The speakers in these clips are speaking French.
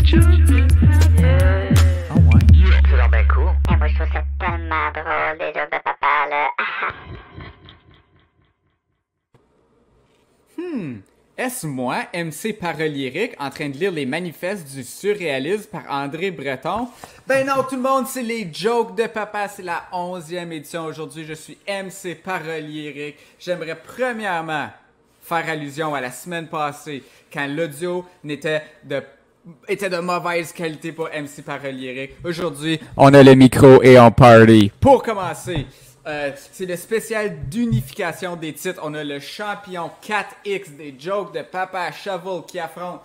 Oh ouais. C'est donc bien cool. Et moi, je trouve ça tellement drôle, les jokes de papa, là. Est-ce moi, MC Paralyrique, en train de lire les manifestes du surréalisme par André Breton? Ben non, tout le monde, c'est les jokes de papa, c'est la 11e édition. Aujourd'hui, je suis MC Paralyrique. J'aimerais premièrement faire allusion à la semaine passée, quand l'audio était de mauvaise qualité pour MC Paralyrique. Aujourd'hui, on a le micro et on party. Pour commencer, c'est le spécial d'unification des titres. On a le champion 4X des jokes de Papa Shovel qui affronte.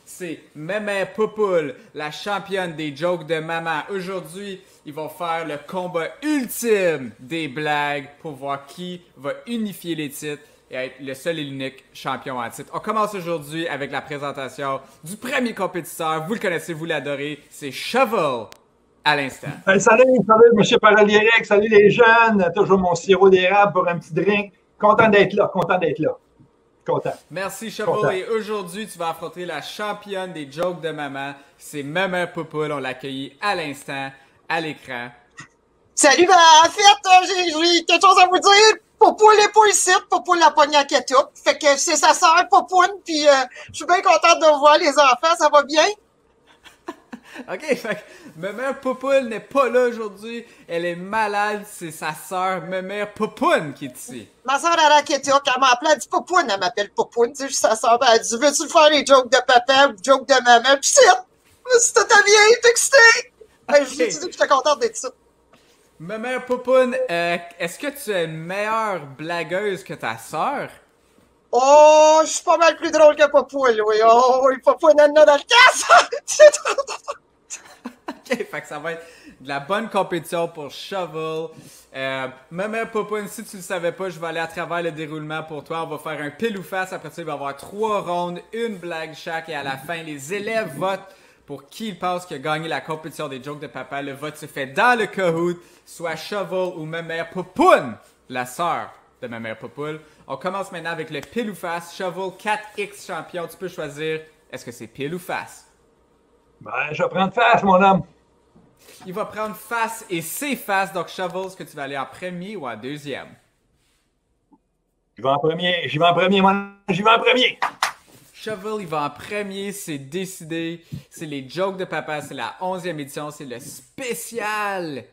C'est Mémé Poupoule, la championne des jokes de maman. Aujourd'hui, ils vont faire le combat ultime des blagues pour voir qui va unifier les titres et être le seul et l'unique champion en titre. On commence aujourd'hui avec la présentation du premier compétiteur. Vous le connaissez, vous l'adorez, c'est Shovel à l'instant. Salut, M. Paralyrique, salut les jeunes. Toujours mon sirop d'érable pour un petit drink. Content d'être là. Content. Merci Shovel. Content. Et aujourd'hui, tu vas affronter la championne des jokes de maman. C'est Mémé Poupoule. On l'a accueillie à l'instant, à l'écran. Salut, ben, en fait, j'ai quelque chose à vous dire. Popoule est pas ici, Popoule l'a pogné à Ketchup. Fait que c'est sa sœur, Popoune, puis je suis bien contente de voir les enfants, ça va bien? Ok, fait que Mémé Poupoule n'est pas là aujourd'hui. Elle est malade. C'est sa sœur Mémé Poupoune qui est ici. Ma sœur, elle a Ketchup, elle m'appelle, elle dit Popoune, elle m'appelle Popoune, tu sais, je suis sa sœur, ben, elle dit, veux-tu faire les jokes de papa ou les jokes de maman? Puis c'est tout à bien, t'es excité! Ben, je lui ai dit que j'étais contente d'être ça. Mémé Poupoune, est-ce que tu es une meilleure blagueuse que ta sœur? Oh, je suis pas mal plus drôle que Popoule, oui. Oh, oui, Popoune, elle en a dans le casse! C'est trop drôle. Ok, fait que ça va être de la bonne compétition pour Shovel. Mémé Poupoune, si tu le savais pas, je vais aller à travers le déroulement pour toi. On va faire un pile ou face. Après ça, il va y avoir 3 rondes, une blague chaque. Et à la fin, les élèves votent pour qui ils pensent qui a gagné la compétition des jokes de papa. Le vote se fait dans le Kahoot, soit Shovel ou Mémé Poupoune, la sœur de Mémé Poupoule. On commence maintenant avec le pile ou face. Shovel 4X champion. Tu peux choisir, est-ce que c'est pile ou face? Ben, je vais prendre face, mon homme. Il va prendre face et c'est face. Donc, Shovel, est-ce que tu vas aller en premier ou en deuxième? J'y vais en premier, mon homme. J'y vais en premier. Shovel, il va en premier, c'est décidé. C'est les jokes de papa, c'est la 11e édition, c'est le spécial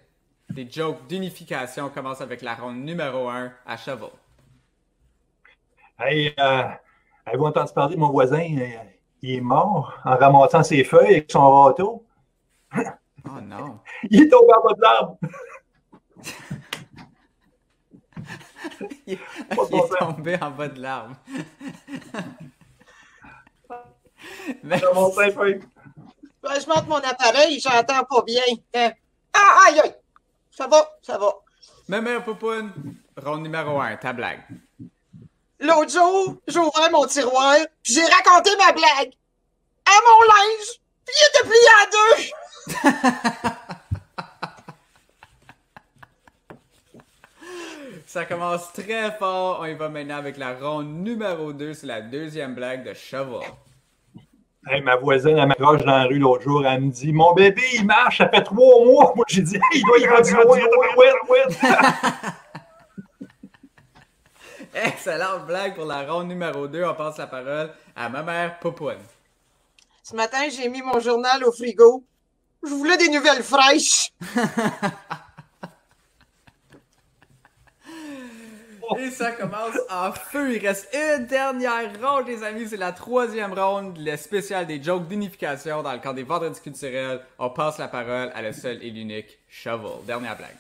des jokes d'unification. On commence avec la ronde numéro 1 à Shovel. Hey, avez-vous entendu parler de mon voisin? Il est mort en ramassant ses feuilles avec son râteau. Oh non. Il est tombé en bas de l'arbre. Il est tombé en bas de l'arbre. Il a ramassé les feuilles. Ben, je monte mon appareil, j'entends pas bien. Aïe, aïe! Ça va. Mémé Poupoune, ronde numéro 1, ta blague. L'autre jour, j'ai ouvert mon tiroir, puis j'ai raconté ma blague à mon linge, puis il était plié en deux. Ça commence très fort. On y va maintenant avec la ronde numéro 2. C'est la deuxième blague de Shovel. Hey, ma voisine, elle m'accroche dans la rue l'autre jour. Elle me dit, mon bébé, il marche, ça fait 3 mois. Moi, j'ai dit, hey, il doit y avoir du Excellente blague pour la ronde numéro 2. On passe la parole à ma mère Poupoune. Ce matin, j'ai mis mon journal au frigo. Je voulais des nouvelles fraîches. Et ça commence en feu. Il reste une dernière ronde, les amis. C'est la 3e ronde, le spécial des jokes d'unification dans le cadre des Vendredis culturels. On passe la parole à le seul et l'unique Shovel. Dernière blague.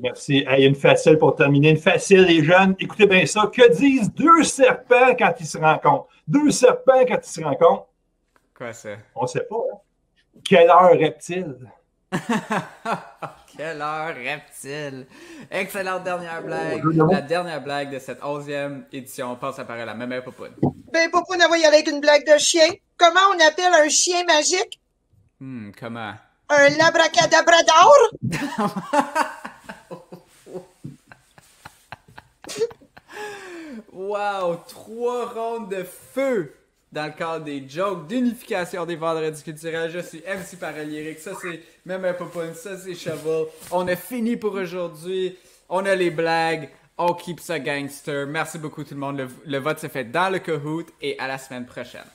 Merci. Hey, une facile pour terminer. Une facile, les jeunes. Écoutez bien ça. Que disent 2 serpents quand ils se rencontrent? 2 serpents quand ils se rencontrent? Quoi ça? On sait pas. Hein? Quelle heure reptile? Quelle heure reptile! Excellente dernière blague. La dernière blague de cette 11e édition. On passe la parole à Mémé Poupoune. Ben, Popoune, on va y aller avec une blague de chien. Comment on appelle un chien magique? Comment? Un labracadabrador? Wow! 3 rondes de feu dans le cadre des jokes d'unification des vendredis culturels. Je suis MC Paralyrique, ça c'est même un popoun, ça c'est Shovel. On a fini pour aujourd'hui, on a les blagues, on keep ça gangster. Merci beaucoup tout le monde, le vote se fait dans le Kahoot et à la semaine prochaine.